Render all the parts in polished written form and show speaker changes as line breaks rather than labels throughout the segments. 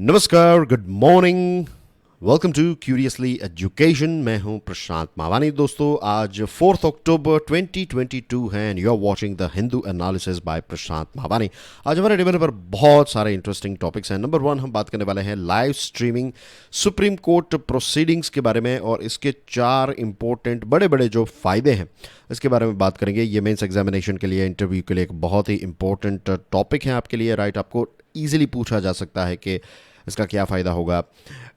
नमस्कार, good morning, welcome to curiously education. मैं हूं प्रशांत मावानी। दोस्तों, आज 4 अक्टूबर 2022 है and you are watching the Hindu analysis by Prashant Mavani. आज हमारे टेबल पर बहुत सारे इंटरेस्टिंग टॉपिक्स हैं। नंबर 1 हम बात करने वाले हैं live streaming supreme court proceedings के बारे में और इसके 4 इंपॉर्टेंट बड़े बड़े जो फ़ायदे हैं इसके बारे में बात करेंगे। ये मेंस एग्जामिनेशन के लिए, इंटरव्यू के लिए एक बहुत ही इंपॉर्टेंट टॉपिक है आपके लिए, राइट। आपको ईजिली पूछा जा सकता है कि इसका क्या फ़ायदा होगा।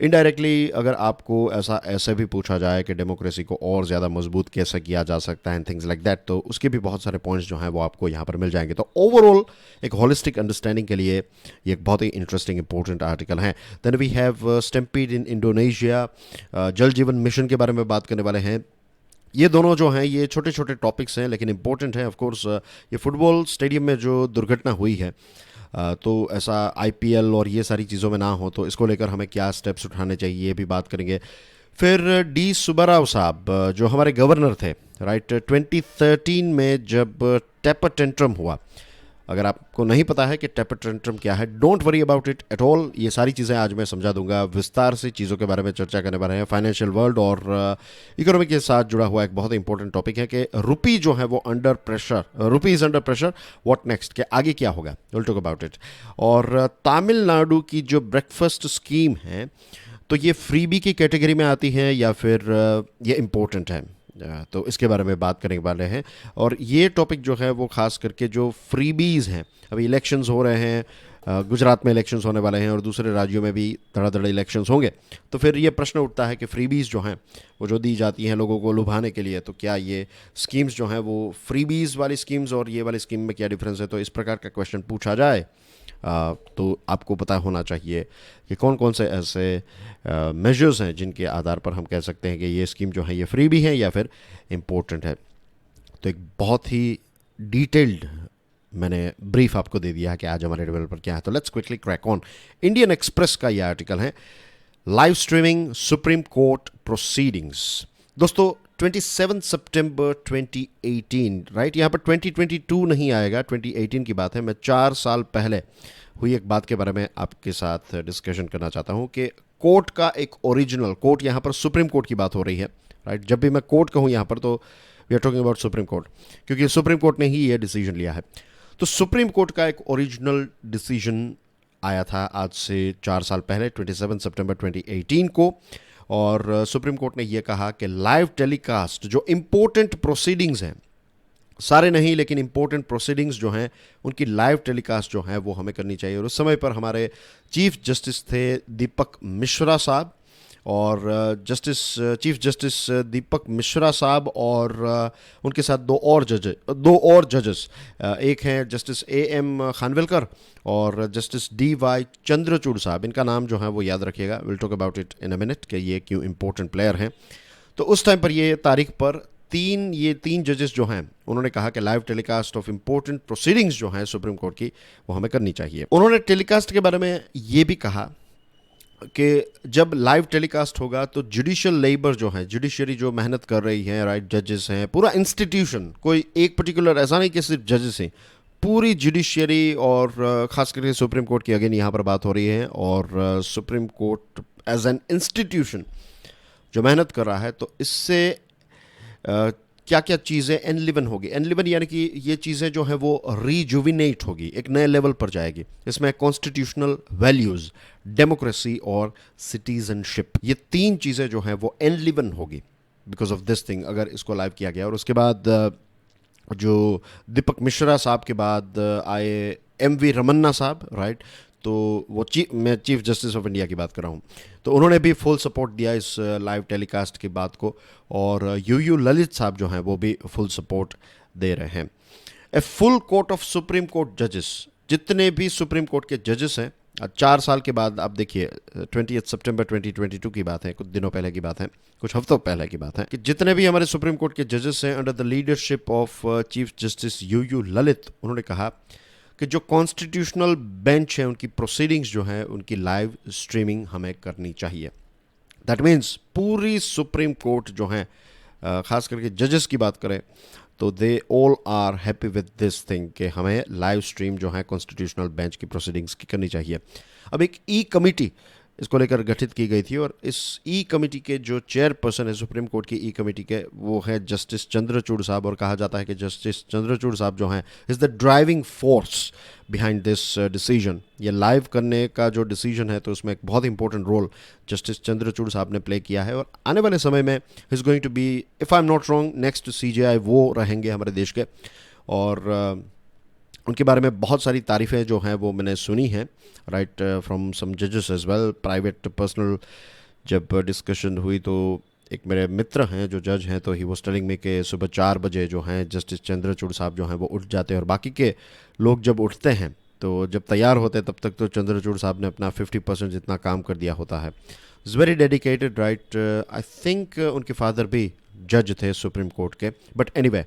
इनडायरेक्टली अगर आपको ऐसे भी पूछा जाए कि डेमोक्रेसी को और ज़्यादा मजबूत कैसे किया जा सकता है एंड थिंग्स लाइक दैट, तो उसके भी बहुत सारे पॉइंट्स जो हैं वो आपको यहाँ पर मिल जाएंगे। तो ओवरऑल एक होलिस्टिक अंडरस्टैंडिंग के लिए ये एक बहुत ही इंटरेस्टिंग इंपॉर्टेंट आर्टिकल है। Then we have stampede in Indonesia, Jal Jeevan mission के बारे में बात करने वाले हैं। ये दोनों जो हैं ये छोटे छोटे टॉपिक्स हैं लेकिन इंपॉर्टेंट हैं। ऑफ कोर्स ये फुटबॉल स्टेडियम में जो दुर्घटना हुई है, तो ऐसा आईपीएल और ये सारी चीज़ों में ना हो, तो इसको लेकर हमें क्या स्टेप्स उठाने चाहिए ये भी बात करेंगे। फिर डी सुब्बाराव साहब, जो हमारे गवर्नर थे, राइट, 2013 में जब टेपर टेंट्रम हुआ। अगर आपको नहीं पता है कि टेपर टेंट्रम क्या है, don't worry about it at all. ये सारी चीज़ें आज मैं समझा दूंगा। विस्तार से चीज़ों के बारे में चर्चा करने वाले हैं। फाइनेंशियल वर्ल्ड और इकोनॉमी के साथ जुड़ा हुआ एक बहुत इंपॉर्टेंट टॉपिक है कि रुपी जो है वो under pressure, rupee is under pressure, what next, के आगे क्या होगा, विल टॉक अबाउट इट। और तमिलनाडु की जो ब्रेकफास्ट स्कीम है, तो ये फ्रीबी की कैटेगरी में आती है या फिर ये इम्पोर्टेंट है, तो इसके बारे में बात करने वाले हैं। और ये टॉपिक जो है वो खास करके जो फ्रीबीज़ हैं, अभी इलेक्शंस हो रहे हैं, गुजरात में इलेक्शंस होने वाले हैं और दूसरे राज्यों में भी धड़ाधड़ इलेक्शंस होंगे, तो फिर ये प्रश्न उठता है कि फ्रीबीज़ जो हैं वो जो दी जाती हैं लोगों को लुभाने के लिए, तो क्या ये स्कीम्स जो हैं वो फ्रीबीज़ वाली स्कीम्स और ये वाली स्कीम में क्या डिफरेंस है। तो इस प्रकार का क्वेश्चन पूछा जाए तो आपको पता होना चाहिए कि कौन कौन से ऐसे मेजर्स हैं जिनके आधार पर हम कह सकते हैं कि ये स्कीम जो है ये फ्री भी है या फिर इम्पोर्टेंट है। तो एक बहुत ही डिटेल्ड मैंने ब्रीफ आपको दे दिया है कि आज हमारे टेबल पर क्या है। तो let's quickly crack on. Indian express का ये आर्टिकल है, live streaming supreme court proceedings. दोस्तों, 27 सितंबर 2018, राइट, यहाँ पर 2022 नहीं आएगा, 2018 की बात है। मैं 4 साल पहले हुई एक बात के बारे में आपके साथ डिस्कशन करना चाहता हूँ कि कोर्ट का एक ओरिजिनल कोर्ट, यहाँ पर सुप्रीम कोर्ट की बात हो रही है, राइट। जब भी मैं कोर्ट कहूँ यहाँ पर, तो we are talking about Supreme Court, क्योंकि सुप्रीम कोर्ट ने ही ये डिसीजन लिया है। तो सुप्रीम कोर्ट का एक ओरिजिनल डिसीजन आया था आज से 4 साल पहले, 27 सितंबर 2018 को। और सुप्रीम कोर्ट ने यह कहा कि लाइव टेलीकास्ट जो इंपॉर्टेंट प्रोसीडिंग्स हैं, सारे नहीं लेकिन इंपॉर्टेंट प्रोसीडिंग्स जो हैं उनकी लाइव टेलीकास्ट जो है वो हमें करनी चाहिए। और उस समय पर हमारे चीफ जस्टिस थे दीपक मिश्रा साहब, और चीफ जस्टिस दीपक मिश्रा साहब और उनके साथ दो और जजेस, एक हैं जस्टिस AM खानविलकर और जस्टिस DY चंद्रचूड़ साहब। इनका नाम जो है वो याद रखिएगा, will talk about it in a minute कि ये क्यों इंपॉर्टेंट प्लेयर हैं। तो उस टाइम पर ये तारीख पर तीन जजेस जो हैं उन्होंने कहा कि live telecast of important proceedings जो हैं सुप्रीम कोर्ट की वो हमें करनी चाहिए। उन्होंने टेलीकास्ट के बारे में ये भी कहा कि जब लाइव टेलीकास्ट होगा तो जुडिशियल लेबर जो है, जुडिशरी जो मेहनत कर रही है, राइट, जजेस हैं, पूरा इंस्टीट्यूशन, कोई एक पर्टिकुलर ऐसा नहीं कि सिर्फ जजेस हैं, पूरी जुडिशरी और ख़ास करके सुप्रीम कोर्ट की अगेन यहाँ पर बात हो रही है। और Supreme Court as an institution जो मेहनत कर रहा है, तो इससे क्या क्या चीज़ें एनलिवन होगी। एनलिवन यानी कि ये चीज़ें जो हैं वो रीजुविनेट होगी, एक नए लेवल पर जाएगी। इसमें कॉन्स्टिट्यूशनल वैल्यूज़, डेमोक्रेसी और सिटीजनशिप, ये 3 चीज़ें जो हैं वो एनलिवन होगी बिकॉज ऑफ दिस थिंग, अगर इसको लाइव किया गया। और उसके बाद जो दीपक मिश्रा साहब के बाद आए MV रमन्ना साहब, राइट, तो वो मैं चीफ जस्टिस ऑफ इंडिया की बात कर रहा हूँ, तो उन्होंने भी फुल सपोर्ट दिया इस लाइव टेलीकास्ट की बात को। और UU ललित साहब जो हैं वो भी फुल सपोर्ट दे रहे हैं। A full court of supreme court जजेस, जितने भी सुप्रीम कोर्ट के जजेस हैं, 4 साल के बाद आप देखिए, 20 सितंबर 2022 की बात है, कुछ दिनों पहले की बात है, कुछ हफ्तों पहले की बात है, कि जितने भी हमारे सुप्रीम कोर्ट के जजेस हैं under the leadership of chief justice UU Lalit, उन्होंने कहा कि जो कॉन्स्टिट्यूशनल बेंच है उनकी प्रोसीडिंग्स जो है उनकी लाइव स्ट्रीमिंग हमें करनी चाहिए। दैट मीन्स पूरी सुप्रीम कोर्ट जो है, ख़ास करके जजेस की बात करें तो they all are happy with this thing कि हमें लाइव स्ट्रीम जो है कॉन्स्टिट्यूशनल बेंच की प्रोसीडिंग्स की करनी चाहिए। अब एक ई कमेटी इसको लेकर गठित की गई थी, और इस ई कमेटी के जो चेयरपर्सन है सुप्रीम कोर्ट की ई कमेटी के, वो है जस्टिस चंद्रचूड़ साहब, और कहा जाता है कि जस्टिस चंद्रचूड़ साहब जो हैं is the driving force behind this decision. ये लाइव करने का जो डिसीजन है तो उसमें एक बहुत इंपॉर्टेंट रोल जस्टिस चंद्रचूड़ साहब ने प्ले किया है, और आने वाले समय में is going to be, if I am not wrong, next CJI वो रहेंगे हमारे देश के। और उनके बारे में बहुत सारी तारीफ़ें जो हैं वो मैंने सुनी हैं, राइट, फ्रॉम सम जजेस एज वेल, प्राइवेट पर्सनल। जब डिस्कशन हुई तो एक मेरे मित्र हैं जो जज हैं, तो ही वो टेलिंग में कि सुबह 4 बजे जो हैं जस्टिस चंद्रचूड़ साहब जो हैं वो उठ जाते हैं, और बाकी के लोग जब उठते हैं तो जब तैयार होते हैं तब तक तो चंद्रचूड़ साहब ने अपना 50% जितना काम कर दिया होता है। Is very dedicated, right. I think उनके फादर भी जज थे सुप्रीम कोर्ट के, but anyway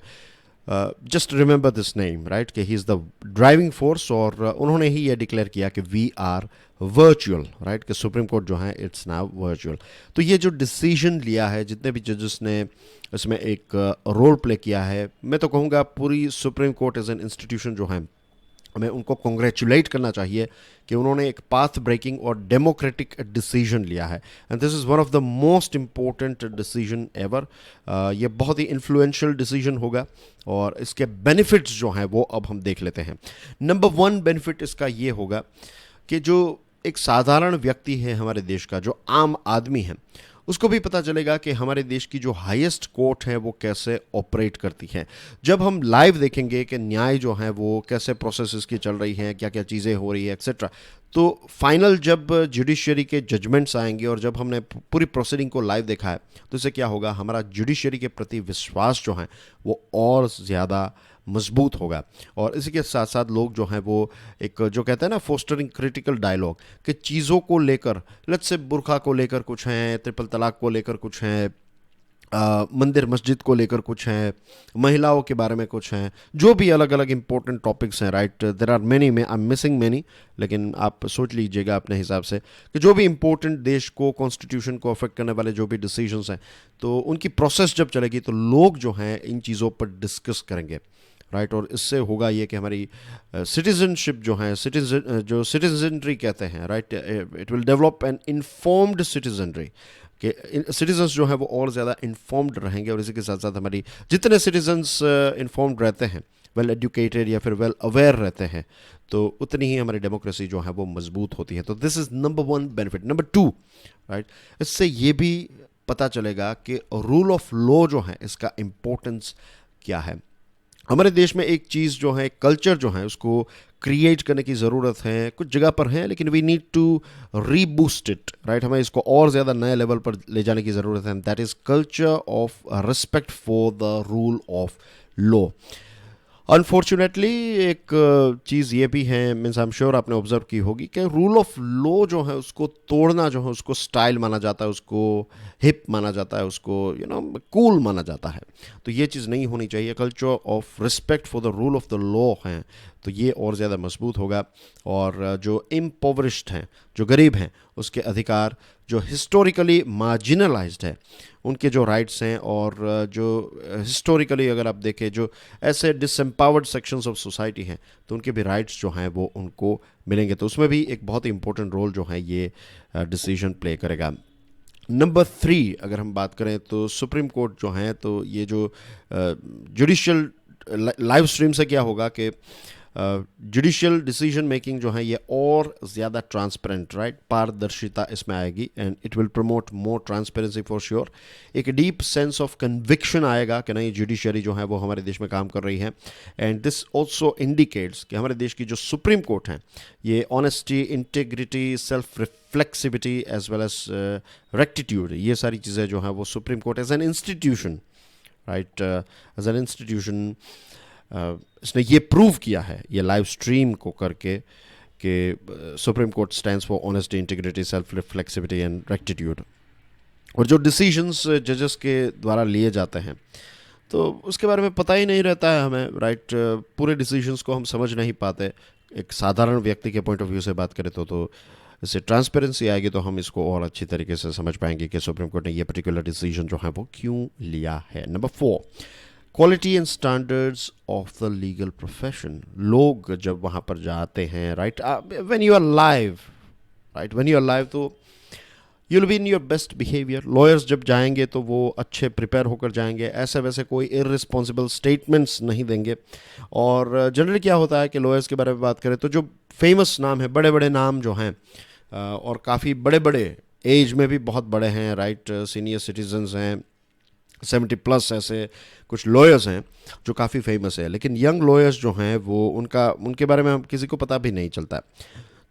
just remember this name, right, कि he is the driving force. और उन्होंने ही ये डिक्लेयर किया कि वी आर वर्चुअल, राइट, कि सुप्रीम कोर्ट जो है इट्स नाउ वर्चुअल। तो ये जो डिसीजन लिया है, जितने भी जजेस ने इसमें एक रोल प्ले किया है, मैं तो कहूँगा पूरी Supreme Court as an institution जो है, हमें उनको कॉन्ग्रेचुलेट करना चाहिए कि उन्होंने एक पाथ ब्रेकिंग और डेमोक्रेटिक डिसीजन लिया है, and this is one of the most important decision ever. ये बहुत ही इन्फ्लुएंशियल डिसीजन होगा, और इसके बेनिफिट्स जो हैं वो अब हम देख लेते हैं। नंबर 1 बेनिफिट इसका ये होगा कि जो एक साधारण व्यक्ति है हमारे देश का, जो आम आदमी है, उसको भी पता चलेगा कि हमारे देश की जो हाईएस्ट कोर्ट है वो कैसे ऑपरेट करती है। जब हम लाइव देखेंगे कि न्याय जो है वो कैसे प्रोसेस की चल रही हैं, क्या क्या चीज़ें हो रही है एक्सेट्रा, तो फाइनल जब जुडिशरी के जजमेंट्स आएंगे और जब हमने पूरी प्रोसीडिंग को लाइव देखा है, तो इससे क्या होगा, हमारा जुडिशरी के प्रति विश्वास जो है वो और ज़्यादा मजबूत होगा। और इसी के साथ साथ लोग जो हैं वो एक जो कहते हैं ना फोस्टरिंग क्रिटिकल डायलॉग, कि चीज़ों को लेकर, लेट्स से बुरखा को लेकर कुछ हैं, ट्रिपल तलाक को लेकर कुछ हैं, मंदिर मस्जिद को लेकर कुछ हैं, महिलाओं के बारे में कुछ हैं, जो भी अलग अलग इंपॉर्टेंट टॉपिक्स हैं, राइट, देयर आर मेनी, में आई एम मिसिंग मेनी, लेकिन आप सोच लीजिएगा अपने हिसाब से कि जो भी इंपॉर्टेंट देश को, कॉन्स्टिट्यूशन को अफेक्ट करने वाले जो भी डिसीजंस हैं, तो उनकी प्रोसेस जब चलेगी तो लोग जो हैं इन चीज़ों पर डिस्कस करेंगे, राइट। और इससे होगा ये कि हमारी सिटीजनशिप जो है, जो सिटीजनरी कहते हैं, right, it will develop an informed citizenry, कि सिटीजन्स जो हैं वो और ज़्यादा इन्फॉर्म्ड रहेंगे। और इसी के साथ साथ हमारी जितने सिटीजन्स इन्फॉर्म्ड रहते हैं, वेल एजुकेटेड या फिर वेल अवेयर रहते हैं, तो उतनी ही हमारी डेमोक्रेसी जो है वो मजबूत होती है। तो this is number 1 benefit. Number 2, right, इससे ये भी पता चलेगा कि रूल ऑफ लॉ जो है इसका इम्पोर्टेंस क्या है। हमारे देश में एक चीज़ जो है, कल्चर जो है, उसको क्रिएट करने की ज़रूरत है। कुछ जगह पर है, लेकिन we need to reboost it, right. हमें इसको और ज़्यादा नए लेवल पर ले जाने की ज़रूरत है। That is culture of respect for the rule of law. Unfortunately एक चीज़ ये भी है, मीन्स आई एम श्योर आपने ऑब्जर्व की होगी, कि रूल ऑफ लॉ जो है उसको तोड़ना जो है, उसको स्टाइल माना जाता है, उसको हिप माना जाता है, उसको कूल माना जाता है। तो ये चीज़ नहीं होनी चाहिए। Culture of respect for the rule of the law है, तो ये और ज़्यादा मजबूत होगा। और जो इम्पोवरिश्ड हैं, जो गरीब हैं, उसके अधिकार, जो हिस्टोरिकली मार्जिनलाइज्ड है, उनके जो राइट्स हैं, और जो हिस्टोरिकली अगर आप देखें जो ऐसे डिसएम्पावर्ड सेक्शंस ऑफ सोसाइटी हैं, तो उनके भी राइट्स जो हैं वो उनको मिलेंगे। तो उसमें भी एक बहुत इंपॉर्टेंट रोल जो है ये डिसीजन प्ले करेगा। नंबर 3 अगर हम बात करें तो सुप्रीम कोर्ट जो है, तो ये जो जुडिशियल लाइव स्ट्रीम से क्या होगा कि जुडिशियल डिसीजन मेकिंग जो है ये और ज़्यादा ट्रांसपेरेंट, राइट, पारदर्शिता इसमें आएगी, and it will promote more transparency for sure. एक डीप सेंस ऑफ कन्विक्शन आएगा कि नहीं, जुडिशरी जो है वो हमारे देश में काम कर रही है। एंड दिस ऑल्सो इंडिकेट्स कि हमारे देश की जो सुप्रीम कोर्ट है, ये honesty, integrity, self reflexivity as well as rectitude, ये सारी चीज़ें जो हैं वो Supreme Court as an institution, right, as an institution इसने ये प्रूव किया है, ये लाइव स्ट्रीम को करके, कि supreme court stands for honesty, integrity, self reflexivity and rectitude. और जो डिसीजंस जजेस के द्वारा लिए जाते हैं, तो उसके बारे में पता ही नहीं रहता है हमें, राइट, पूरे डिसीजंस को हम समझ नहीं पाते। एक साधारण व्यक्ति के पॉइंट ऑफ व्यू से बात करें तो इससे ट्रांसपेरेंसी आएगी, तो हम इसको और अच्छी तरीके से समझ पाएंगे कि सुप्रीम कोर्ट ने ये पर्टिकुलर डिसीजन जो है वो क्यों लिया है। Number 4, quality and standards of the legal profession. लोग जब वहाँ पर जाते हैं, right, when you are live, right, when you are live, तो you will be in your best behaviour. Lawyers जब जाएंगे तो वो अच्छे प्रिपेयर होकर जाएंगे, ऐसे वैसे कोई इररिस्पॉन्सिबल स्टेटमेंट्स नहीं देंगे। और जनरली क्या होता है कि लॉयर्स के बारे में बात करें तो जो फेमस नाम है, बड़े बड़े नाम जो हैं, और काफ़ी बड़े बड़े एज में भी बहुत बड़े हैं, राइट, सीनियर सिटीजन्स हैं, 70+ ऐसे कुछ लॉयर्स हैं जो काफ़ी फेमस है। लेकिन यंग लॉयर्स जो हैं वो उनके बारे में हम किसी को पता भी नहीं चलता है।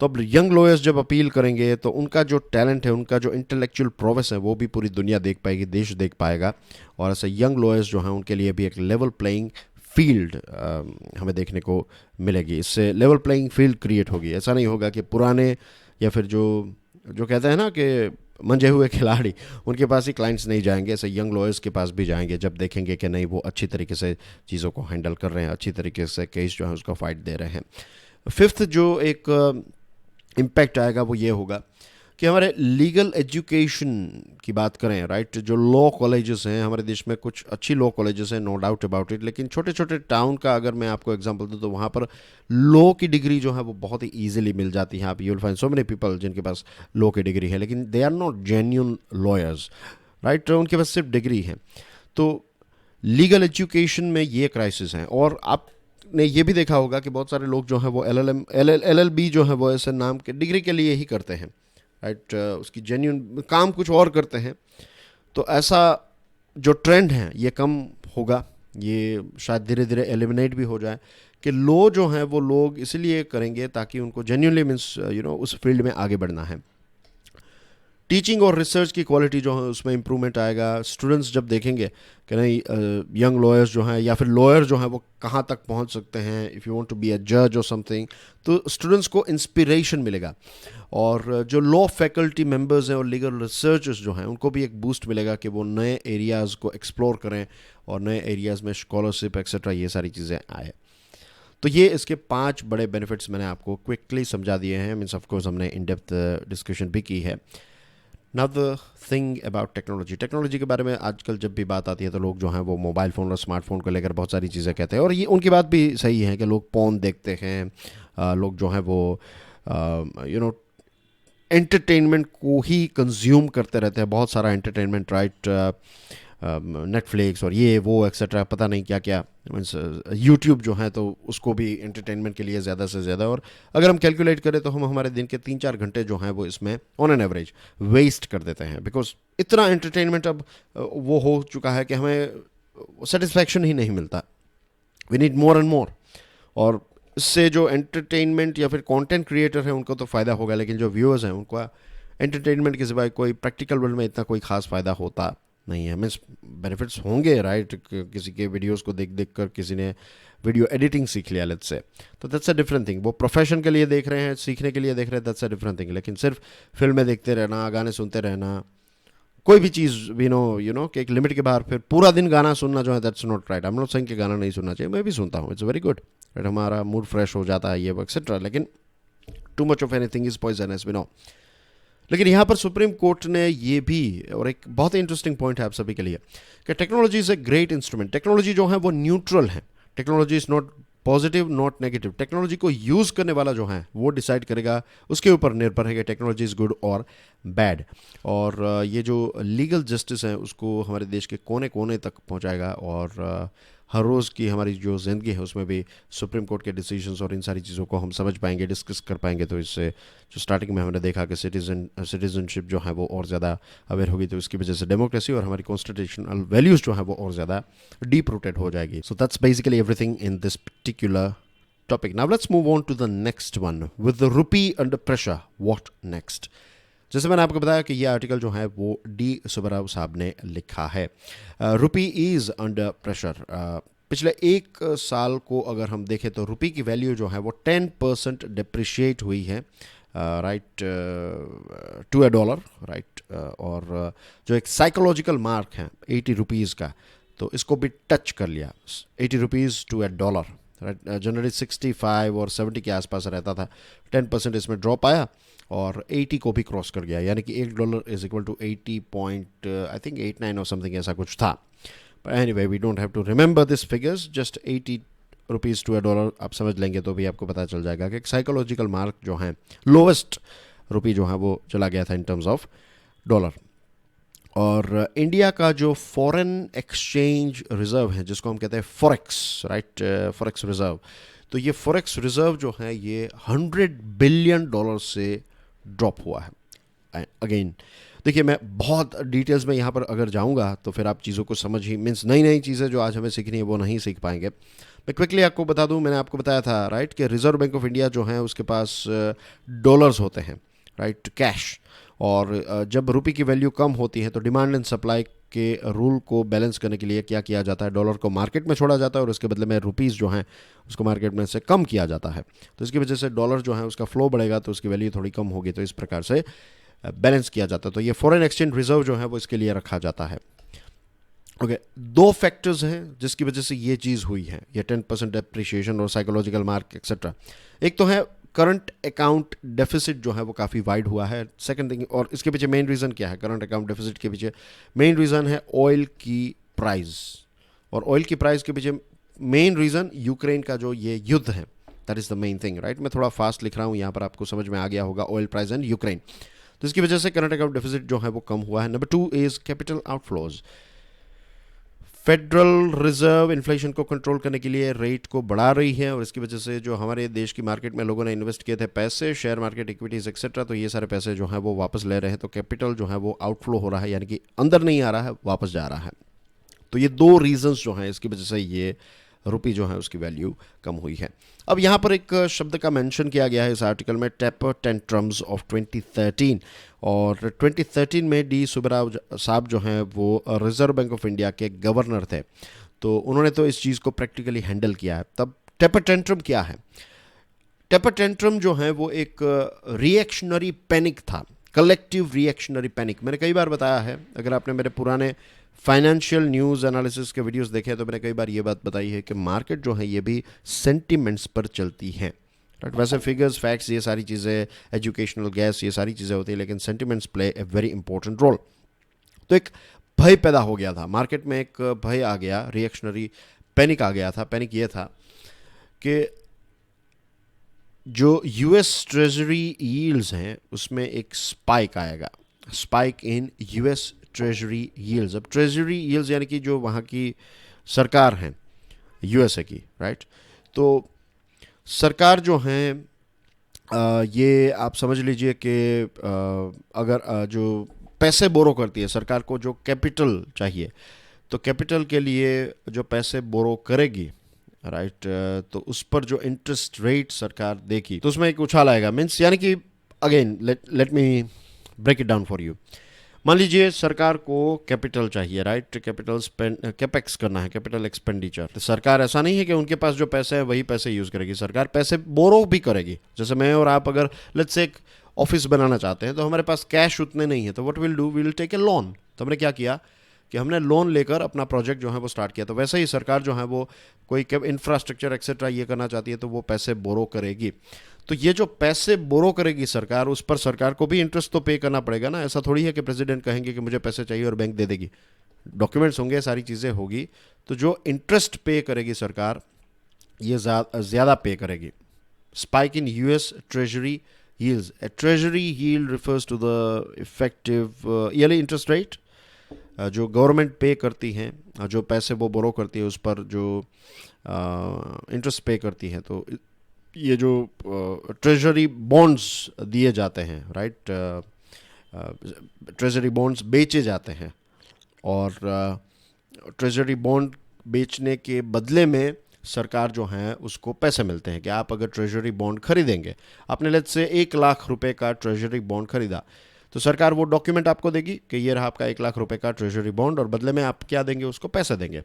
तो अब यंग लॉयर्स जब अपील करेंगे तो उनका जो टैलेंट है, उनका जो इंटेलेक्चुअल प्रोवेस है, वो भी पूरी दुनिया देख पाएगी, देश देख पाएगा। और ऐसे यंग लॉयर्स जो हैं उनके लिए भी एक लेवल प्लेइंग फील्ड हमें देखने को मिलेगी। इससे लेवल प्लेइंग फील्ड क्रिएट होगी। ऐसा नहीं होगा कि पुराने या फिर जो जो कहते हैं ना कि मंजे हुए खिलाड़ी, उनके पास ही क्लाइंट्स नहीं जाएंगे, ऐसे यंग लॉयर्स के पास भी जाएंगे जब देखेंगे कि नहीं, वो अच्छी तरीके से चीज़ों को हैंडल कर रहे हैं, अच्छी तरीके से केस जो है उसका फाइट दे रहे हैं। फिफ्थ जो एक इम्पैक्ट आएगा वो ये होगा कि हमारे लीगल एजुकेशन की बात करें, राइट, जो लॉ कॉलेजेस हैं हमारे देश में, कुछ अच्छी लॉ कॉलेजेस हैं, नो डाउट अबाउट इट, लेकिन छोटे छोटे टाउन का अगर मैं आपको एग्जांपल दूं तो वहाँ पर लॉ की डिग्री जो है वो बहुत ही ईजिली मिल जाती है। आप you will find so many people जिनके पास लॉ की डिग्री है, लेकिन they are not genuine lawyers, right, उनके पास सिर्फ डिग्री है। तो लीगल एजुकेशन में ये क्राइसिस हैं। और आपने ये भी देखा होगा कि बहुत सारे लोग जो हैं वो LLB जो है वो ऐसे नाम के डिग्री के लिए ही करते हैं, राइट, उसकी जेन्युइन काम कुछ और करते हैं। तो ऐसा जो ट्रेंड है ये कम होगा, ये शायद धीरे धीरे एलिमिनेट भी हो जाए कि लॉ जो है वो लोग इसलिए करेंगे ताकि उनको जेन्युइनली मीन्स उस फील्ड में आगे बढ़ना है। टीचिंग और रिसर्च की क्वालिटी जो है उसमें इम्प्रूवमेंट आएगा। स्टूडेंट्स जब देखेंगे कि नहीं, यंग लॉयर्स जो हैं या फिर लॉयर जो हैं वो कहाँ तक पहुँच सकते हैं, if you want to be a जज और समथिंग, तो स्टूडेंट्स को इंस्पिरेशन मिलेगा। और जो लॉ फैकल्टी मेंबर्स हैं और लीगल रिसर्चर्स जो हैं उनको भी एक बूस्ट मिलेगा कि वो नए एरियाज़ को एक्सप्लोर करें और नए एरियाज़ में स्कॉलरशिप एक्सेट्रा ये सारी चीज़ें आए। तो ये इसके 5 बड़े बेनिफिट्स मैंने आपको क्विकली समझा दिए हैं। मीन्स ऑफकोर्स हमने इन डेप्थ डिस्कशन भी की है। Now the thing about technology के बारे में आजकल जब भी बात आती है तो लोग जो हैं वो मोबाइल फ़ोन और स्मार्टफोन को लेकर बहुत सारी चीज़ें कहते हैं, और ये उनकी बात भी सही है कि लोग पोर्न देखते हैं, लोग जो हैं वो एंटरटेनमेंट को ही कंज्यूम करते रहते हैं, बहुत सारा एंटरटेनमेंट, राइट, नेटफ्लिक्स और ये वो एक्सेट्रा, पता नहीं क्या क्या, मीन्स यूट्यूब जो है तो उसको भी एंटरटेनमेंट के लिए ज़्यादा से ज़्यादा। और अगर हम कैलकुलेट करें तो हम हमारे दिन के 3-4 घंटे जो हैं वो इसमें ऑन एन एवरेज वेस्ट कर देते हैं, बिकॉज इतना एंटरटेनमेंट अब वो हो चुका है कि हमें सेटिस्फैक्शन ही नहीं मिलता। We need more and more. और इससे जो एंटरटेनमेंट या फिर कंटेंट क्रिएटर है उनको तो फ़ायदा होगा, लेकिन जो व्यूअर्स हैं उनका एंटरटेनमेंट के सिवाय कोई प्रैक्टिकल वर्ल्ड में इतना कोई खास फ़ायदा होता नहीं है। मीन्स बेनिफिट्स होंगे, राइट, किसी के वीडियोस को देख देख कर किसी ने वीडियो एडिटिंग सीख लिया लेट्स से, तो दैट्स अ डिफरेंट थिंग। वो प्रोफेशन के लिए देख रहे हैं, सीखने के लिए देख रहे हैं, दैट्स अ डिफरेंट थिंग। लेकिन सिर्फ फिल्में देखते रहना, गाने सुनते रहना, कोई भी चीज़ कि एक लिमिट के बाहर फिर पूरा दिन गाना सुनना जो है, that's not right. I am not saying कि गाना नहीं सुनना चाहिए, मैं भी सुनता हूँ, इट्स वेरी गुड, राइट, हमारा मूड फ्रेश हो जाता है ये वो एक्सेट्रा, लेकिन too much of anything is poisonous, we know. लेकिन यहाँ पर सुप्रीम कोर्ट ने ये भी, और एक बहुत ही इंटरेस्टिंग पॉइंट है आप सभी के लिए, कि technology is a great instrument. Technology जो है वो न्यूट्रल है, technology is not positive not negative. Technology को यूज़ करने वाला जो है वो डिसाइड करेगा, उसके ऊपर निर्भर है कि टेक्नोलॉजी इज़ गुड और बैड। और ये जो लीगल जस्टिस है उसको हमारे देश के कोने कोने तक पहुँचाएगा, और हर रोज़ की हमारी जो ज़िंदगी है उसमें भी सुप्रीम कोर्ट के डिसीजंस और इन सारी चीज़ों को हम समझ पाएंगे, डिस्कस कर पाएंगे। तो इससे जो स्टार्टिंग में हमने देखा कि सिटीजनशिप जो है वो और ज़्यादा अवेयर होगी, तो इसकी वजह से डेमोक्रेसी और हमारी कॉन्स्टिट्यूशनल वैल्यूज़ जो है वो और ज़्यादा डीप रूटेड हो जाएगी। So that's basically everything in this particular topic. Now let's move on to the next one, with the rupee under pressure, what next. जैसे मैंने आपको बताया कि ये आर्टिकल जो है वो डी सुब्बाराव साहब ने लिखा है। रुपी इज़ अंडर प्रेशर। पिछले 1 साल को अगर हम देखें तो रुपी की वैल्यू जो है वो 10% डिप्रिशिएट हुई है, right, to a dollar, right. और जो एक साइकोलॉजिकल मार्क है 80 रुपीज़ का, तो इसको भी टच कर लिया, 80 rupees to a dollar, right. Generally 65 और 70 के आसपास रहता था, 10% इसमें ड्रॉप आया और 80 को भी क्रॉस कर गया, यानी कि $1 is equal to 80 point I think 89 और समथिंग ऐसा कुछ था। Anyway we don't have to remember this figures, just 80 rupees to $1 आप समझ लेंगे तो भी आपको पता चल जाएगा कि साइकोलॉजिकल मार्क जो है, लोवेस्ट रुपी जो है वो चला गया था इन टर्म्स ऑफ डॉलर। और इंडिया का जो फॉरेन एक्सचेंज रिजर्व है, जिसको हम कहते हैं फॉरेक्स, राइट, फॉरेक्स रिजर्व, तो ये फॉरेक्स रिजर्व जो है ये $100 बिलियन से ड्रॉप हुआ है। अगेन देखिए, मैं बहुत डिटेल्स में यहाँ पर अगर जाऊँगा तो फिर आप चीज़ों को समझ ही, मीन्स नई नई चीज़ें जो आज हमें सीखनी है वो नहीं सीख पाएंगे। मैं क्विकली आपको बता दूँ, मैंने आपको बताया था राइट कि रिजर्व बैंक ऑफ इंडिया जो है उसके पास डॉलर्स होते हैं, राइट, कैश। और जब रुपये की वैल्यू कम होती है तो डिमांड एंड सप्लाई के रूल को बैलेंस करने के लिए क्या किया जाता है, डॉलर को मार्केट में छोड़ा जाता है और उसके बदले में रुपीज़ जो हैं उसको मार्केट में से कम किया जाता है। तो इसकी वजह से डॉलर जो है उसका फ्लो बढ़ेगा तो उसकी वैल्यू थोड़ी कम होगी, तो इस प्रकार से बैलेंस किया जाता है। तो ये फॉरेन एक्सचेंज रिजर्व जो है वो इसके लिए रखा जाता है। ओके, दो फैक्टर्स हैं जिसकी वजह से ये चीज़ हुई है, ये 10% डेप्रिशिएशन और साइकोलॉजिकल मार्क एक्सेट्रा। एक तो है करंट अकाउंट डेफिसिट जो है वो काफ़ी वाइड हुआ है। सेकंड थिंग, और इसके पीछे मेन रीज़न क्या है, करंट अकाउंट डेफिसिट के पीछे मेन रीज़न है ऑयल की प्राइस। और ऑयल की प्राइस के पीछे मेन रीज़न यूक्रेन का जो ये युद्ध है, that is the main thing, right. मैं थोड़ा फास्ट लिख रहा हूँ, यहाँ पर आपको समझ में आ गया होगा, ऑयल प्राइस एंड यूक्रेन। तो इसकी वजह से करंट अकाउंट डेफिसिट जो है वो कम हुआ है। Number 2 is capital outflows. Federal reserve inflation को कंट्रोल करने के लिए रेट को बढ़ा रही है और इसकी वजह से जो हमारे देश की मार्केट में लोगों ने इन्वेस्ट किए थे पैसे, शेयर मार्केट, इक्विटीज एक्सेट्रा, तो ये सारे पैसे जो हैं वो वापस ले रहे हैं। तो कैपिटल जो है वो आउटफ्लो हो रहा है, यानी कि अंदर नहीं आ रहा है, वापस जा रहा है। तो ये दो रीजंस जो हैं इसकी वजह से ये रुपी जो है उसकी वैल्यू कम हुई है। अब यहाँ पर एक शब्द का मेंशन किया गया है इस आर्टिकल में, टेपर टेंट्रम्स ऑफ 2013। और 2013 में डी सुब्बराव साहब जो हैं वो रिजर्व बैंक ऑफ इंडिया के गवर्नर थे, तो उन्होंने तो इस चीज़ को प्रैक्टिकली हैंडल किया है। तब टेपर टेंट्रम क्या है? टेपर टेंट्रम जो है वो एक रिएक्शनरी पैनिक था, कलेक्टिव रिएक्शनरी पैनिक। मैंने कई बार बताया है, अगर आपने मेरे पुराने फाइनेंशियल न्यूज़ एनालिसिस के वीडियोस देखे हैं तो मैंने कई बार ये बात बताई है कि मार्केट जो है ये भी सेंटिमेंट्स पर चलती है, राइट। वैसे फिगर्स, फैक्ट्स, ये सारी चीज़ें, एजुकेशनल गैस, ये सारी चीज़ें होती हैं, लेकिन sentiments play a very important role. तो एक भय पैदा हो गया था मार्केट में, एक भय आ गया, रिएक्शनरी पैनिक आ गया था। पैनिक ये था कि जो यूएस ट्रेजरी यील्ड्स हैं उसमें एक स्पाइक आएगा, spike in US treasury yields. अब ट्रेजरी यील्ड्स यानी कि जो वहाँ की सरकार हैं यूएसए की, राइट। तो सरकार जो हैं ये आप समझ लीजिए कि अगर जो पैसे बोरो करती है सरकार को, जो कैपिटल चाहिए, तो कैपिटल के लिए जो पैसे बोरो करेगी, राइट, तो उस पर जो इंटरेस्ट रेट सरकार देगी तो उसमें एक उछाल आएगा। मीन्स यानी कि again let me break it down for you. मान लीजिए सरकार को कैपिटल चाहिए, राइट, कैपिटल कैपेक्स करना है, कैपिटल एक्सपेंडिचर। तो सरकार ऐसा नहीं है कि उनके पास जो पैसे है वही पैसे यूज़ करेगी, सरकार पैसे बोरो भी करेगी। जैसे मैं और आप अगर लेट्स से एक ऑफिस बनाना चाहते हैं तो हमारे पास कैश उतने नहीं है, तो what will do, we will take a loan. तो हमने क्या किया कि हमने लोन लेकर अपना प्रोजेक्ट जो है वो स्टार्ट किया। तो वैसे ही सरकार जो है वो कोई इंफ्रास्ट्रक्चर एक्सेट्रा ये करना चाहती है तो वो पैसे बोरो करेगी। तो ये जो पैसे बोरो करेगी सरकार, उस पर सरकार को भी इंटरेस्ट तो पे करना पड़ेगा ना। ऐसा थोड़ी है कि प्रेसिडेंट कहेंगे कि मुझे पैसे चाहिए और बैंक दे देगी। डॉक्यूमेंट्स होंगे, सारी चीज़ें होगी, तो जो इंटरेस्ट पे करेगी सरकार ये ज़्यादा पे करेगी। Spike in US treasury yields. Treasury yield refers to the effective yearly interest rate जो गवर्नमेंट पे करती हैं, जो पैसे वो बोरो करती है उस पर जो इंटरेस्ट पे करती है। तो ये जो ट्रेजरी बॉन्ड्स दिए जाते हैं, राइट, ट्रेजरी बॉन्ड्स बेचे जाते हैं और ट्रेजरी बॉन्ड बेचने के बदले में सरकार जो है उसको पैसे मिलते हैं कि आप अगर ट्रेजरी बॉन्ड खरीदेंगे, आपने लेट्स से 1 लाख रुपए का ट्रेजरी बॉन्ड खरीदा, तो सरकार वो डॉक्यूमेंट आपको देगी कि ये रहा आपका 1 लाख रुपए का ट्रेजरी बॉन्ड, और बदले में आप क्या देंगे, उसको पैसे देंगे।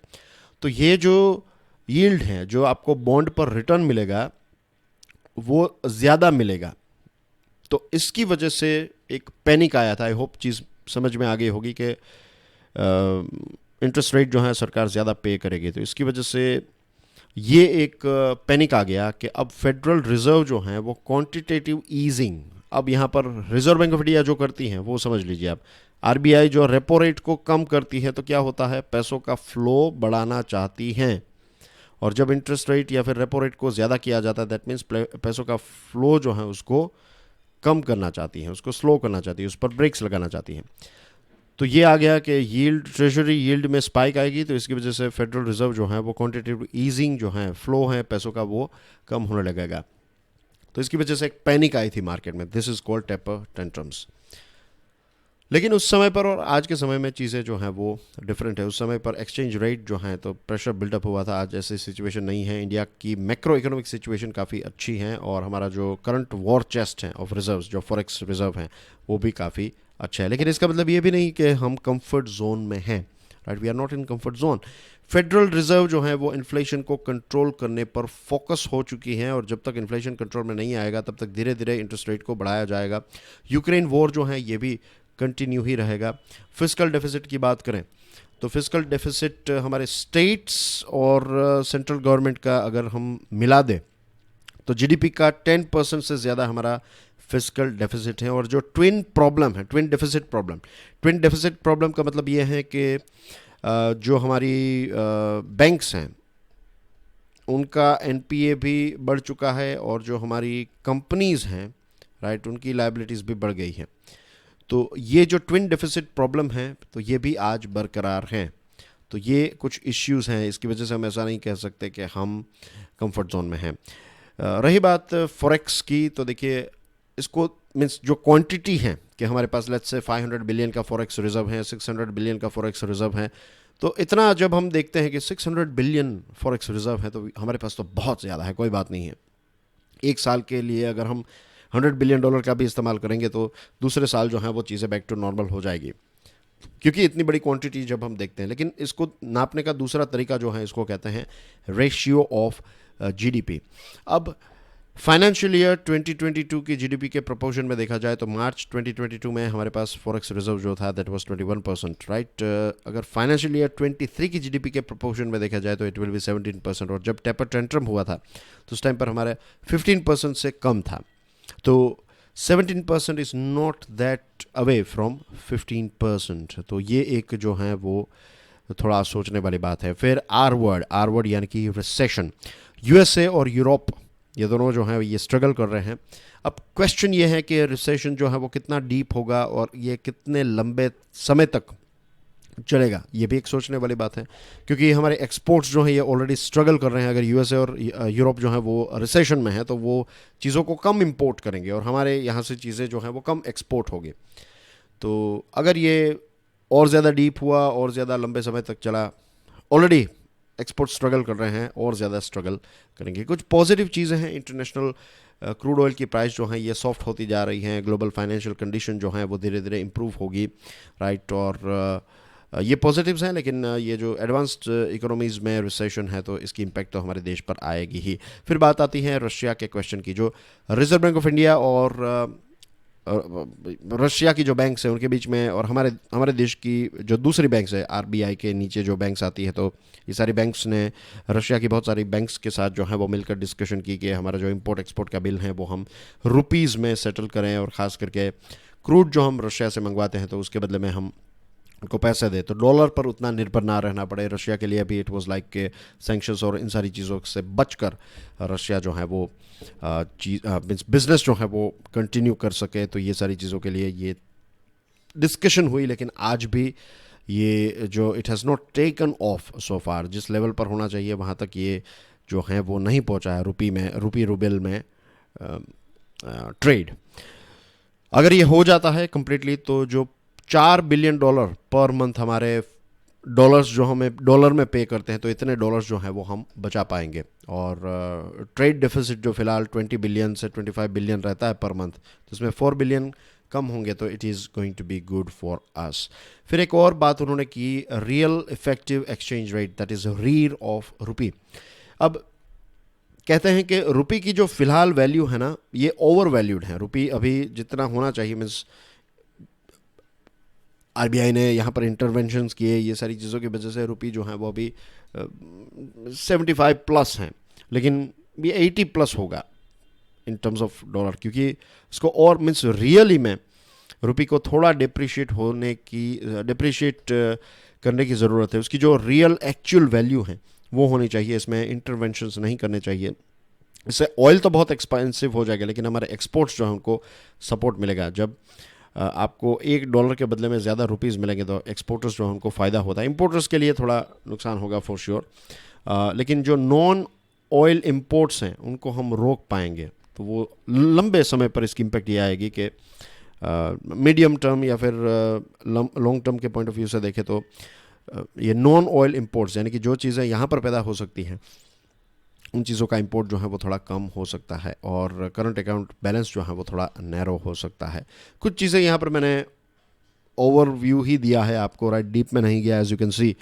तो ये जो यील्ड है, जो आपको बॉन्ड पर रिटर्न मिलेगा, वो ज़्यादा मिलेगा। तो इसकी वजह से एक पैनिक आया था। आई होप चीज़ समझ में आ गई होगी कि इंटरेस्ट रेट जो है सरकार ज़्यादा पे करेगी। तो इसकी वजह से ये एक पैनिक आ गया कि अब फेडरल रिजर्व जो है वो क्वांटिटेटिव ईजिंग, अब यहाँ पर रिजर्व बैंक ऑफ इंडिया जो करती हैं वो समझ लीजिए आप, आरबीआई जो रेपो रेट को कम करती है तो क्या होता है, पैसों का फ्लो बढ़ाना चाहती हैं। और जब इंटरेस्ट रेट या फिर रेपो रेट को ज़्यादा किया जाता है, दैट मीन्स पैसों का फ्लो जो है उसको कम करना चाहती हैं, उसको स्लो करना चाहती है, उस पर ब्रेक्स लगाना चाहती हैं। तो ये आ गया कि यील्ड, ट्रेजरी यील्ड में स्पाइक आएगी, तो इसकी वजह से फेडरल रिजर्व जो है वो क्वांटिटेटिव ईजिंग जो है, फ्लो है पैसों का, वो कम होने लगेगा। तो इसकी वजह से एक पैनिक आई थी मार्केट में। This is called taper tantrums. लेकिन उस समय पर और आज के समय में चीज़ें जो हैं वो डिफरेंट है। उस समय पर एक्सचेंज रेट जो है तो प्रेशर बिल्डअप हुआ था, आज ऐसी सिचुएशन नहीं है। इंडिया की मैक्रो इकोनॉमिक सिचुएशन काफ़ी अच्छी है और हमारा जो करंट वॉर चेस्ट है ऑफ रिजर्व्स, जो फॉरेक्स रिजर्व हैं, वो भी काफ़ी अच्छा है। लेकिन इसका मतलब ये भी नहीं कि हम कंफर्ट जोन में हैं, right, we are not in comfort zone. Federal Reserve जो है वो इन्फ्लेशन को कंट्रोल करने पर फोकस हो चुकी है और जब तक इन्फ्लेशन कंट्रोल में नहीं आएगा तब तक धीरे धीरे इंटरेस्ट रेट को बढ़ाया जाएगा। यूक्रेन वॉर जो है ये भी कंटिन्यू ही रहेगा। फिस्कल डेफिसिट की बात करें तो फिस्कल डेफिसिट हमारे स्टेट्स और सेंट्रल गवर्नमेंट का अगर हम मिला दें तो जीडीपी का 10% से ज़्यादा हमारा फिस्कल डेफिसिट है। और जो ट्विन प्रॉब्लम है, ट्विन डेफिसिट प्रॉब्लम का मतलब ये है कि जो हमारी बैंक्स हैं उनका एनपीए भी बढ़ चुका है और जो हमारी कंपनीज़ हैं, राइट, उनकी लायबिलिटीज़ भी बढ़ गई हैं। तो ये जो ट्विन डेफिसिट प्रॉब्लम है तो ये भी आज बरकरार हैं। तो ये कुछ इश्यूज़ हैं, इसकी वजह से हम ऐसा नहीं कह सकते कि हम कंफर्ट जोन में हैं। रही बात फॉरेक्स की, तो देखिए इसको मीन्स जो क्वांटिटी है कि हमारे पास लेट्स से 500 बिलियन का फॉरेक्स रिजर्व है, 600 बिलियन का फॉरेक्स रिजर्व है, तो इतना जब हम देखते हैं कि 600 बिलियन फॉरेक्स रिजर्व है तो हमारे पास तो बहुत ज़्यादा है, कोई बात नहीं है। एक साल के लिए अगर हम $100 बिलियन का भी इस्तेमाल करेंगे तो दूसरे साल जो है वो चीज़ें बैक टू नॉर्मल हो जाएगी, क्योंकि इतनी बड़ी क्वांटिटी जब हम देखते हैं। लेकिन इसको नापने का दूसरा तरीका जो है इसको कहते हैं रेशियो ऑफ जीडीपी। अब फाइनेंशियल ईयर 2022 की जीडीपी के प्रोपोर्शन में देखा जाए तो मार्च 2022 में हमारे पास फॉरेक्स रिजर्व जो था दैट वाज 21%, राइट। अगर फाइनेंशियल ईयर 23 की जीडीपी के प्रोपोर्शन में देखा जाए तो इट विल बी 17%। और जब टेपर टेंट्रम हुआ था तो उस टाइम पर हमारे 15% से कम था। तो 17% is not that away from 15%। तो ये एक जो है वो थोड़ा सोचने वाली बात है। फिर आर वर्ड यानी कि रिसेशन। यूएसए और यूरोप ये दोनों जो हैं ये स्ट्रगल कर रहे हैं। अब क्वेश्चन ये है कि रिसेशन जो है वो कितना डीप होगा और ये कितने लंबे समय तक चलेगा, ये भी एक सोचने वाली बात है, क्योंकि हमारे एक्सपोर्ट्स जो हैं ये ऑलरेडी स्ट्रगल कर रहे हैं। अगर यूएसए और यूरोप जो है वो रिसेशन में है तो वो चीज़ों को कम इंपोर्ट करेंगे और हमारे यहाँ से चीज़ें जो हैं वो कम एक्सपोर्ट होगी। तो अगर ये और ज़्यादा डीप हुआ और ज़्यादा लंबे समय तक चला, ऑलरेडी एक्सपोर्ट स्ट्रगल कर रहे हैं और ज़्यादा स्ट्रगल करेंगे। कुछ पॉजिटिव चीज़ें हैं, इंटरनेशनल क्रूड ऑयल की प्राइस जो हैं ये सॉफ्ट होती जा रही हैं, ग्लोबल फाइनेंशियल कंडीशन जो है वो धीरे धीरे इम्प्रूव होगी, राइट। और ये पॉजिटिव्स हैं। लेकिन ये जो एडवांस्ड इकोनॉमीज़ में रिसेशन है तो इसकी इम्पैक्ट तो हमारे देश पर आएगी ही। फिर बात आती है रशिया के क्वेश्चन की। जो रिजर्व बैंक ऑफ इंडिया और रशिया की जो बैंक्स हैं उनके बीच में और हमारे देश की जो दूसरी बैंक्स है, आरबीआई के नीचे जो बैंक्स आती है, तो ये सारी बैंक्स ने रशिया की बहुत सारी बैंक्स के साथ जो है वो मिलकर डिस्कशन की कि हमारा जो इंपोर्ट एक्सपोर्ट का बिल है वो हम रुपीज़ में सेटल करें और ख़ास करके क्रूड जो हम रशिया से मंगवाते हैं तो उसके बदले में हम उनको पैसे दे तो डॉलर पर उतना निर्भर ना रहना पड़े। रशिया के लिए भी इट वाज लाइक के सैंक्शंस और इन सारी चीज़ों से बचकर रशिया जो है वो बिजनेस जो है वो कंटिन्यू कर सके। तो ये सारी चीज़ों के लिए ये डिस्कशन हुई, लेकिन आज भी ये जो it has not taken off so far, जिस लेवल पर होना चाहिए वहाँ तक ये जो है वो नहीं पहुँचा है रुपी रूबल में ट्रेड। अगर ये हो जाता है कम्प्लीटली तो जो $4 बिलियन पर मंथ हमारे डॉलर्स जो हमें डॉलर में पे करते हैं तो इतने डॉलर्स जो हैं वो हम बचा पाएंगे। और ट्रेड डेफिसिट जो फ़िलहाल 20 बिलियन से 25 बिलियन रहता है पर मंथ, तो इसमें 4 बिलियन कम होंगे तो it is going to be good for us. फिर एक और बात उन्होंने की, real effective exchange rate, that is REER of rupee. अब कहते हैं कि रुपी की जो फ़िलहाल वैल्यू है ना ये ओवर वैल्यूड है। रुपी अभी जितना होना चाहिए, मीन्स आरबीआई ने यहाँ पर इंटरवेंशंस किए, ये सारी चीज़ों की वजह से रुपी जो है वो अभी 75 प्लस हैं, लेकिन ये 80 प्लस होगा इन टर्म्स ऑफ डॉलर, क्योंकि इसको और मीन्स रियली में रुपये को थोड़ा डिप्रिशिएट करने की ज़रूरत है। उसकी जो रियल एक्चुअल वैल्यू है वो होनी चाहिए, इसमें इंटरवेंशंस नहीं करने चाहिए। इससे ऑयल तो बहुत एक्सपेंसिव हो जाएगा, लेकिन हमारे एक्सपोर्ट्स जो है उनको सपोर्ट मिलेगा। जब आपको $1 के बदले में ज़्यादा रुपीज़ मिलेंगे तो एक्सपोर्टर्स जो है उनको फ़ायदा होता है। इंपोर्टर्स के लिए थोड़ा नुकसान होगा फॉर श्योर, लेकिन जो नॉन ऑयल इंपोर्ट्स हैं उनको हम रोक पाएंगे। तो वो लंबे समय पर इसकी इम्पेक्ट ये आएगी कि मीडियम टर्म या फिर लॉन्ग टर्म के पॉइंट ऑफ व्यू से देखें तो ये नॉन ऑयल इंपोर्ट्स, यानी कि जो चीज़ें यहाँ पर पैदा हो सकती हैं उन चीज़ों का इंपोर्ट जो है वो थोड़ा कम हो सकता है, और करंट अकाउंट बैलेंस जो है वो थोड़ा नैरो हो सकता है। कुछ चीज़ें यहाँ पर मैंने ओवरव्यू ही दिया है आपको, राइट, डीप में नहीं गया। एज यू कैन सी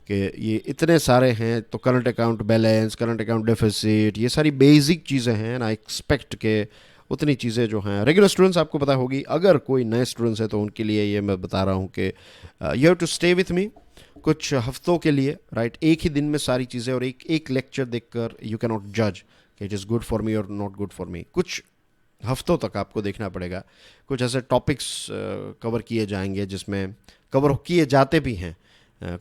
कि ये इतने सारे हैं, तो current account balance, current account deficit, ये सारी बेसिक चीज़ें हैं। आई एक्सपेक्ट के उतनी चीज़ें जो हैं रेगुलर स्टूडेंट्स आपको पता होगी। अगर कोई नए स्टूडेंट्स हैं तो उनके लिए ये मैं बता रहा हूँ कि you have to stay with me कुछ हफ्तों के लिए, राइट। एक ही दिन में सारी चीज़ें और एक लेक्चर देखकर यू कैन नॉट जज कि it is good for me और नॉट गुड फॉर मी। कुछ हफ्तों तक आपको देखना पड़ेगा। कुछ ऐसे टॉपिक्स कवर किए जाएंगे जिसमें कवर किए जाते भी हैं।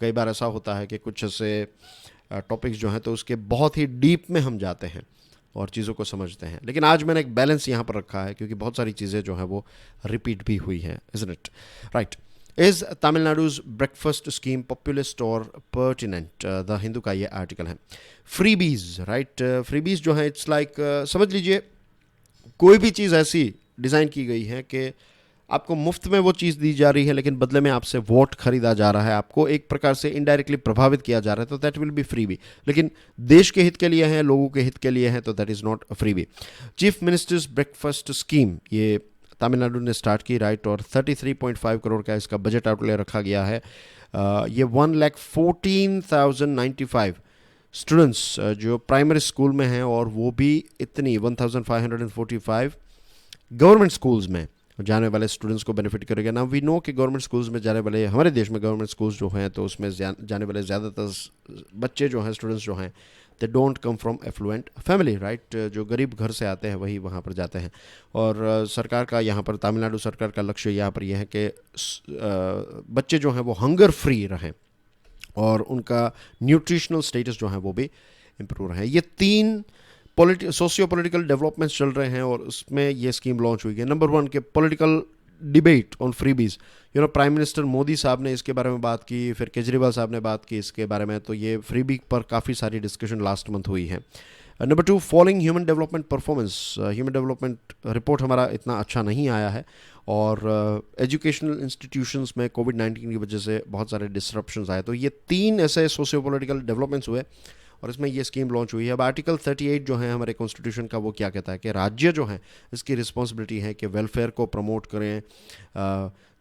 कई बार ऐसा होता है कि कुछ ऐसे टॉपिक्स जो हैं तो उसके बहुत ही डीप में हम जाते हैं और चीज़ों को समझते हैं। लेकिन आज मैंने एक बैलेंस यहाँ पर रखा है क्योंकि बहुत सारी चीज़ें जो हैं वो रिपीट भी हुई हैं, isn't it, right. Is Tamil Nadu's breakfast scheme populist और पर्टिनेंट? द हिंदू का ये आर्टिकल है। Freebies, right. फ्रीबीज जो है इट्स लाइक, समझ लीजिए कोई भी चीज़ ऐसी डिज़ाइन की गई है कि आपको मुफ्त में वो चीज़ दी जा रही है, लेकिन बदले में आपसे वोट खरीदा जा रहा है, आपको एक प्रकार से इनडायरेक्टली प्रभावित किया जा रहा है, तो दैट विल बी फ्रीबी। लेकिन देश के हित के लिए है, लोगों के हित के लिए है, तो that is not freebie. Chief ministers breakfast scheme ये तमिलनाडु ने स्टार्ट की, राइट, और 33.5 करोड़ का इसका बजट आउटले रखा गया है। ये 1,14,095 स्टूडेंट्स जो प्राइमरी स्कूल में हैं, और वो भी इतनी 1,545 गवर्नमेंट स्कूल्स में जाने वाले स्टूडेंट्स को बेनिफिट करेगा। ना वी नो कि गवर्नमेंट स्कूल्स में जाने वाले, हमारे देश में गवर्नमेंट स्कूल्स जो हैं तो उसमें जाने वाले ज़्यादातर बच्चे जो हैं, स्टूडेंट्स जो हैं, they don't come from effluent family, right. जो गरीब घर से आते हैं वही वहाँ पर जाते हैं। और सरकार का यहाँ पर, तमिलनाडु सरकार का लक्ष्य यहाँ पर यह है कि बच्चे जो हैं वो हंगर फ्री रहें और उनका न्यूट्रिशनल स्टेटस जो है वो भी इम्प्रूव रहे। ये 3 सोशियो पॉलिटिकल डेवलपमेंट्स चल रहे हैं और उसमें ये स्कीम लॉन्च हुई है। नंबर 1 के political debate on freebies, you know, prime minister Modi साहब ने इसके बारे में बात की, फिर केजरीवाल साहब ने बात की इसके बारे में, तो ये फ्रीबी पर काफ़ी सारी डिस्कशन लास्ट मंथ हुई है। Number 2, following human development performance, human development report हमारा इतना अच्छा नहीं आया है, और एजुकेशनल इंस्टीट्यूशंस में कोविड-19 की वजह से बहुत सारे डिसरप्शंस आए। तो ये 3 ऐसे सोशियो पॉलिटिकल डेवलपमेंट्स हुए और इसमें ये स्कीम लॉन्च हुई है। अब आर्टिकल 38 जो है हमारे कॉन्स्टिट्यूशन का, वो क्या कहता है कि राज्य जो है इसकी रिस्पॉन्सिबिलिटी है कि वेलफेयर को प्रमोट करें,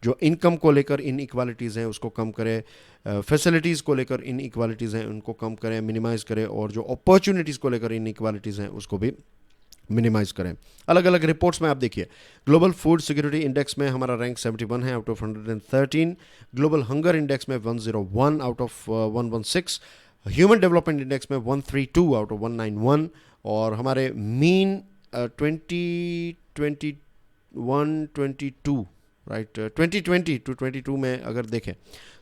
जो इनकम को लेकर इन इक्वालिटीज़ हैं उसको कम करें, फैसिलिटीज़ को लेकर इन इक्वालिटीज़ हैं उनको कम करें, मिनिमाइज़ करें, और जो अपॉर्चुनिटीज़ को लेकर इन इक्वालिटीज़ हैं उसको भी मिनिमाइज़ करें। अलग अलग रिपोर्ट्स में आप देखिए, ग्लोबल फूड सिक्योरिटी इंडेक्स में हमारा रैंक 71 है out of 113, global hunger index में 101 out of 116, human development index में 132 आउट ऑफ 191, और हमारे मीन 2022 राइट 2020 to 22 में अगर देखें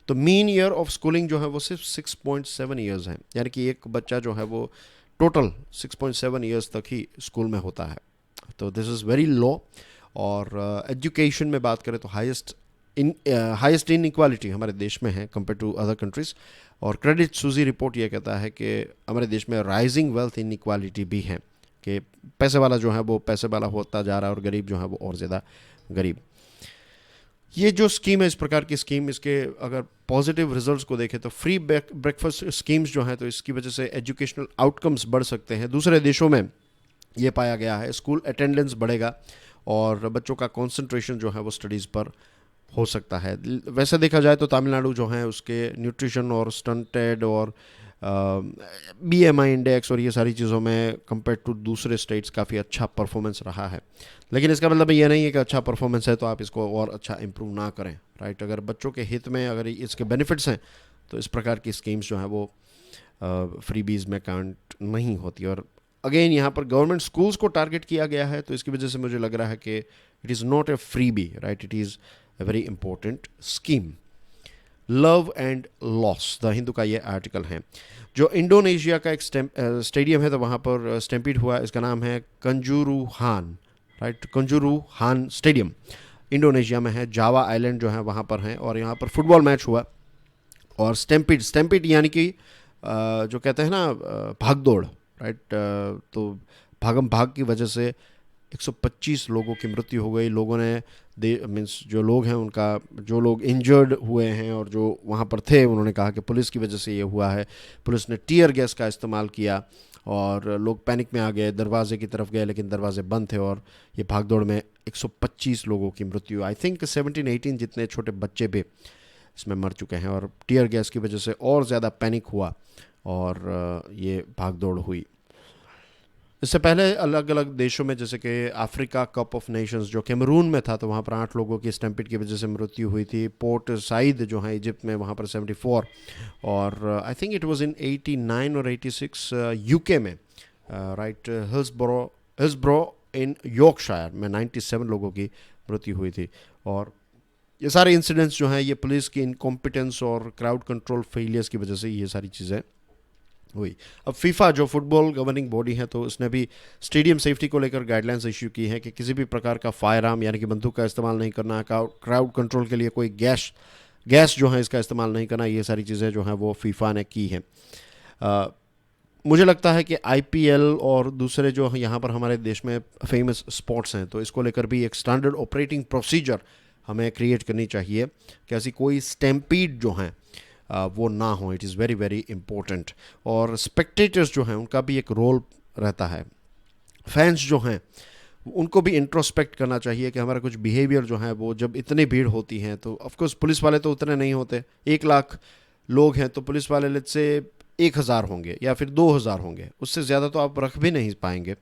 तो मीन ईयर ऑफ स्कूलिंग जो है वो सिर्फ 6.7 ईयर्स है, यानी कि एक बच्चा जो है वो टोटल 6.7 ईयर्स तक ही स्कूल में होता है। तो दिस इज़ वेरी लो। और एजुकेशन में बात करें तो हाईएस्ट इन इक्वालिटी हमारे देश में है कंपेयर टू अदर कंट्रीज़। और क्रेडिट सूजी रिपोर्ट ये कहता है कि हमारे देश में राइजिंग वेल्थ इन इक्वालिटी भी है, कि पैसे वाला जो है वो पैसे वाला होता जा रहा है और गरीब जो है वो और ज़्यादा गरीब। ये जो स्कीम है, इस प्रकार की स्कीम, इसके अगर पॉजिटिव रिजल्ट्स को देखें तो फ्री ब्रेकफास्ट स्कीम्स जो हैं तो इसकी वजह से एजुकेशनल आउटकम्स बढ़ सकते हैं। दूसरे देशों में ये पाया गया है, स्कूल अटेंडेंस बढ़ेगा और बच्चों का कंसंट्रेशन जो है वो स्टडीज़ पर हो सकता है। वैसे देखा जाए तो तमिलनाडु जो है उसके न्यूट्रिशन और स्टंटेड और BMI इंडेक्स और ये सारी चीज़ों में कंपेयर टू दूसरे स्टेट्स काफ़ी अच्छा परफॉर्मेंस रहा है। लेकिन इसका मतलब ये नहीं है कि अच्छा परफॉर्मेंस है तो आप इसको और अच्छा इम्प्रूव ना करें, राइट। अगर बच्चों के हित में अगर इसके बेनिफिट्स हैं तो इस प्रकार की स्कीम्स जो हैं वो फ्रीबीज़ में काउंट नहीं होती। और अगेन यहाँ पर गवर्नमेंट स्कूल्स को टारगेट किया गया है, तो इसकी वजह से मुझे लग रहा है कि it is not a freebie, right, it is a very important scheme. Love and loss, the Hindu का ये आर्टिकल है। जो इंडोनेशिया का एक स्टेडियम है तो वहाँ पर स्टैम्पीड हुआ, इसका नाम है Kanjuruhan, right, Kanjuruhan stadium Indonesia में है, जावा आइलैंड जो है वहाँ पर है, और यहाँ पर फुटबॉल मैच हुआ और स्टैम्पीड यानी कि जो कहते हैं ना भाग दौड़, राइट, तो भागम भाग की वजह से 125 लोगों की मृत्यु हो गई। लोगों ने मीन्स जो लोग हैं उनका, जो लोग इंजर्ड हुए हैं और जो वहाँ पर थे उन्होंने कहा कि पुलिस की वजह से ये हुआ है। पुलिस ने टीयर गैस का इस्तेमाल किया और लोग पैनिक में आ गए, दरवाजे की तरफ गए लेकिन दरवाजे बंद थे और ये भागदौड़ में 125 लोगों की मृत्यु, आई थिंक 17-18 जितने छोटे बच्चे भी इसमें मर चुके हैं। और टीयर गैस की वजह से और ज़्यादा पैनिक हुआ और ये भागदौड़ हुई। इससे पहले अलग अलग देशों में, जैसे कि अफ्रीका कप ऑफ नेशंस जो कैमरून में था, तो वहाँ पर 8 लोगों की स्टैम्पीड की वजह से मृत्यु हुई थी। पोर्ट साइद जो है इजिप्ट में, वहाँ पर 74, और I think it was in 89 और 86 यूके में, राइट, हिल्सब्रो इन यॉर्कशायर में 97 लोगों की मृत्यु हुई थी। और ये सारे इंसिडेंट्स जो हैं ये पुलिस की इनकॉम्पिटेंस और क्राउड कंट्रोल फेलियर्स की वजह से ये सारी चीज़ें हुई। अब फीफा जो फुटबॉल गवर्निंग बॉडी है, तो उसने भी स्टेडियम सेफ्टी को लेकर गाइडलाइंस इश्यू की है कि किसी भी प्रकार का फायर आर्म यानी कि बंदूक का इस्तेमाल नहीं करना, क्राउड कंट्रोल के लिए कोई गैस जो है इसका इस्तेमाल नहीं करना। ये सारी चीज़ें जो हैं वो फीफा ने की हैं। मुझे लगता है कि आईपीएल और दूसरे जो यहाँ पर हमारे देश में फेमस स्पोर्ट्स हैं, तो इसको लेकर भी एक स्टैंडर्ड ऑपरेटिंग प्रोसीजर हमें क्रिएट करनी चाहिए कि ऐसी कोई स्टैम्पीड जो हैं वो ना हो। It is very very important. और स्पेक्टेटर्स जो हैं उनका भी एक रोल रहता है। फैंस जो हैं उनको भी इंट्रोस्पेक्ट करना चाहिए कि हमारा कुछ बिहेवियर जो है वो, जब इतनी भीड़ होती है तो ऑफकोर्स पुलिस वाले तो उतने नहीं होते, 1 लाख लोग हैं तो पुलिस वाले लेट्स से 1000 होंगे या फिर 2000 होंगे, उससे ज़्यादा तो आप रख भी नहीं पाएंगे।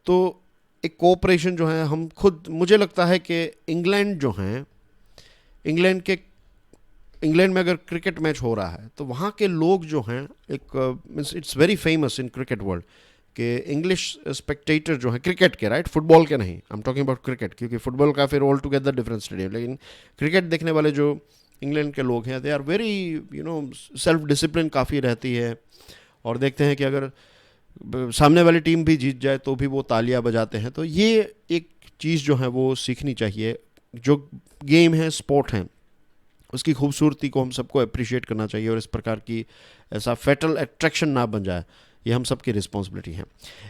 तो एक कोऑपरेशन जो है हम खुद, मुझे लगता है कि इंग्लैंड जो हैं, इंग्लैंड में अगर क्रिकेट मैच हो रहा है तो वहाँ के लोग जो हैं, एक it's very famous in cricket world कि इंग्लिश स्पेक्टेटर जो हैं क्रिकेट के, राइट, फुटबॉल के नहीं, I am talking about cricket, क्योंकि फुटबॉल का फिर ऑल टुगेदर डिफरेंट स्टेडियम, लेकिन क्रिकेट देखने वाले जो इंग्लैंड के लोग हैं, they are very self discipline काफ़ी रहती है। और देखते हैं कि अगर सामने वाली टीम भी जीत जाए तो भी वो तालियां बजाते हैं। तो ये एक चीज़ जो है वो सीखनी चाहिए। जो गेम है, स्पोर्ट है, उसकी खूबसूरती को हम सबको अप्रिशिएट करना चाहिए और इस प्रकार की ऐसा फैटल अट्रैक्शन ना बन जाए, ये हम सबकी रिस्पॉन्सिबिलिटी है।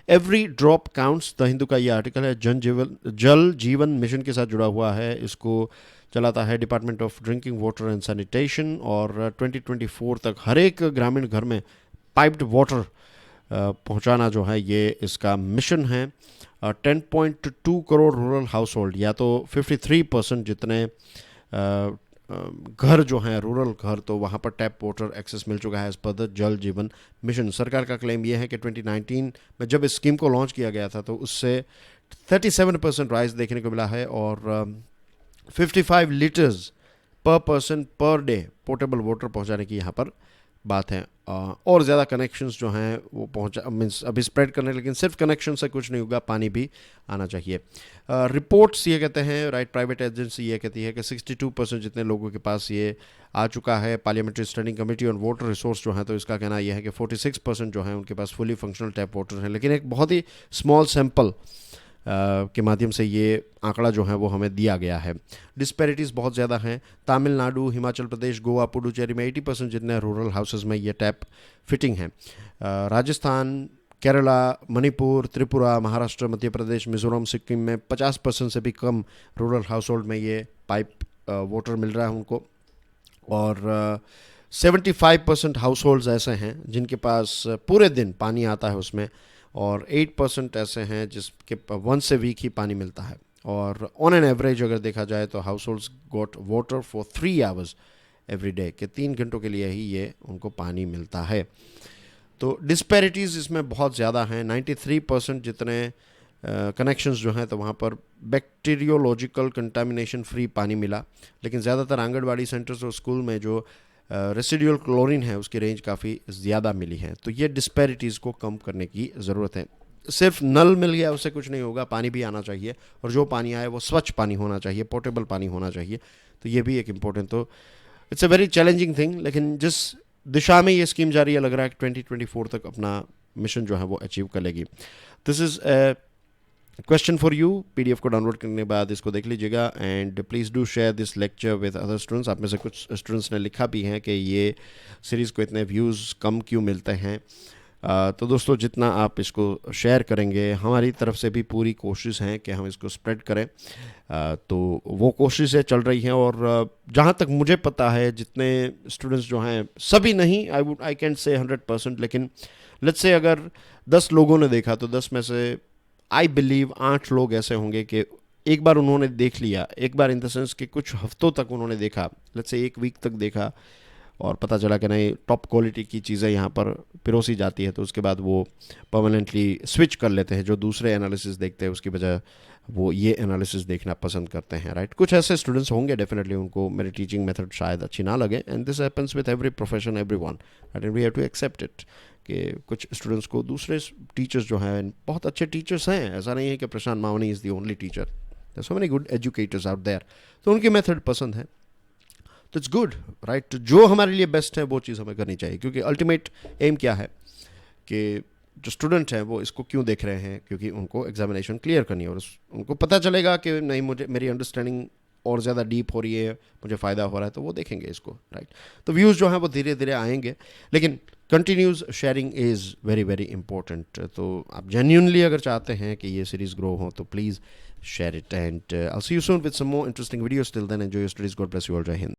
Every drop counts, the Hindu का ये आर्टिकल है, जल जीवन मिशन के साथ जुड़ा हुआ है। इसको चलाता है department of drinking water and sanitation, और 2024 तक हर एक ग्रामीण घर में पाइप्ड वाटर पहुंचाना जो है ये इसका मिशन है। 10.2 करोड़ रूरल हाउस होल्ड, या तो 53% जितने घर जो हैं रूरल घर, तो वहाँ पर टैप वाटर एक्सेस मिल चुका है एज पर द जल जीवन मिशन। सरकार का क्लेम ये है कि 2019 में जब इस स्कीम को लॉन्च किया गया था तो उससे 37% राइज देखने को मिला है, और 55 लीटर्स पर person per day portable water पहुँचाने की यहाँ पर बात है। और ज़्यादा कनेक्शंस जो हैं वो पहुँचा मीन्स अभी स्प्रेड करने, लेकिन सिर्फ कनेक्शन से कुछ नहीं होगा, पानी भी आना चाहिए। रिपोर्ट्स ये कहते हैं, राइट, प्राइवेट एजेंसी ये कहती है कि 62% जितने लोगों के पास ये आ चुका है। Parliamentary standing committee on water resource जो है, तो इसका कहना यह है कि 46% जो है उनके पास फुली फंक्शनल टैप वाटर है, लेकिन एक बहुत ही स्मॉल सैंपल के माध्यम से ये आंकड़ा जो है वो हमें दिया गया है। डिस्पैरिटीज़ बहुत ज़्यादा हैं। तमिलनाडु, हिमाचल प्रदेश, गोवा, पुडुचेरी में 80% जितने रूरल हाउसेज में ये टैप फिटिंग हैं। राजस्थान, केरला, मणिपुर, त्रिपुरा, महाराष्ट्र, मध्य प्रदेश, मिजोरम, सिक्किम में 50% से भी कम रूरल हाउस होल्ड में ये पाइप वाटर मिल रहा है उनको। और 75% हाउस होल्ड्स ऐसे हैं जिनके पास पूरे दिन पानी आता है उसमें, और 8% ऐसे हैं जिसके वंस ए वीक ही पानी मिलता है। और ऑन एन एवरेज अगर देखा जाए तो house holds got water for 3 hours every day, के 3 घंटों के लिए ही ये उनको पानी मिलता है। तो डिस्पैरिटीज़ इसमें बहुत ज़्यादा हैं। 93% जितने कनेक्शंस जो हैं तो वहाँ पर बैक्टीरियोलॉजिकल कंटामिनेशन फ्री पानी मिला, लेकिन ज़्यादातर आंगनबाड़ी सेंटर्स और स्कूल में जो रेसिडुअल क्लोरीन है उसकी रेंज काफ़ी ज़्यादा मिली है। तो ये डिस्पैरिटीज़ को कम करने की ज़रूरत है। सिर्फ नल मिल गया उससे कुछ नहीं होगा, पानी भी आना चाहिए, और जो पानी आए वो स्वच्छ पानी होना चाहिए, पोर्टेबल पानी होना चाहिए, तो ये भी एक इम्पोर्टेंट, तो it's a very challenging thing, लेकिन जिस दिशा में ये स्कीम जा रही है लग रहा है कि 2024 तक अपना मिशन जो है वो अचीव कर लेगी. This is question for you. PDF को डाउनलोड करने के बाद इसको देख लीजिएगा and please do share this lecture with other students. आप में से कुछ स्टूडेंट्स ने लिखा भी हैं कि ये सीरीज़ को इतने व्यूज़ कम क्यों मिलते हैं. तो दोस्तों जितना आप इसको शेयर करेंगे, हमारी तरफ से भी पूरी कोशिश है कि हम इसको स्प्रेड करें. तो वो कोशिशें चल रही हैं और जहाँ तक मुझे पता है जितने स्टूडेंट्स जो हैं, सभी नहीं, आई कैंट से 100%, लेकिन लेट्स से अगर 10 लोगों ने देखा तो 10 में से आई बिलीव 8 लोग ऐसे होंगे कि एक बार उन्होंने देख लिया, एक बार इन द सेंस कि कुछ हफ्तों तक उन्होंने देखा, लेट्स से 1 वीक तक देखा और पता चला कि नहीं टॉप क्वालिटी की चीज़ें यहाँ पर पिरोसी जाती है, तो उसके बाद वो परमानेंटली स्विच कर लेते हैं. जो दूसरे एनालिसिस देखते हैं उसकी बजाय वो ये एनालिसिस देखना पसंद करते हैं, राइट. कुछ ऐसे स्टूडेंट्स होंगे डेफिनेटली, उनको मेरी टीचिंग मेथड शायद अच्छी ना लगे, and this happens with every profession, everyone, and we have to accept it कि कुछ स्टूडेंट्स को दूसरे टीचर्स जो हैं बहुत अच्छे टीचर्स हैं. ऐसा नहीं है कि Prashant Mavani is the only teacher, there so many good educators out there, तो उनकी मेथड पसंद है, तो इट्स गुड, राइट. जो हमारे लिए बेस्ट है वो चीज़ हमें करनी चाहिए, क्योंकि अल्टीमेट एम क्या है कि जो स्टूडेंट हैं वो इसको क्यों देख रहे हैं, क्योंकि उनको एग्जामिनेशन क्लियर करनी है और उनको पता चलेगा कि नहीं मुझे मेरी अंडरस्टैंडिंग और ज़्यादा डीप हो रही है, मुझे फ़ायदा हो रहा है, तो वो देखेंगे इसको, राइट. तो व्यूज़ जो हैं वो धीरे धीरे आएंगे, लेकिन continuous sharing is very very important. तो आप जेन्यूनली अगर चाहते हैं कि ये सीरीज़ ग्रो हो तो please share it, and I'll see you soon with some more interesting videos. Till then, enjoy your studies. God bless you all. Jai Hind.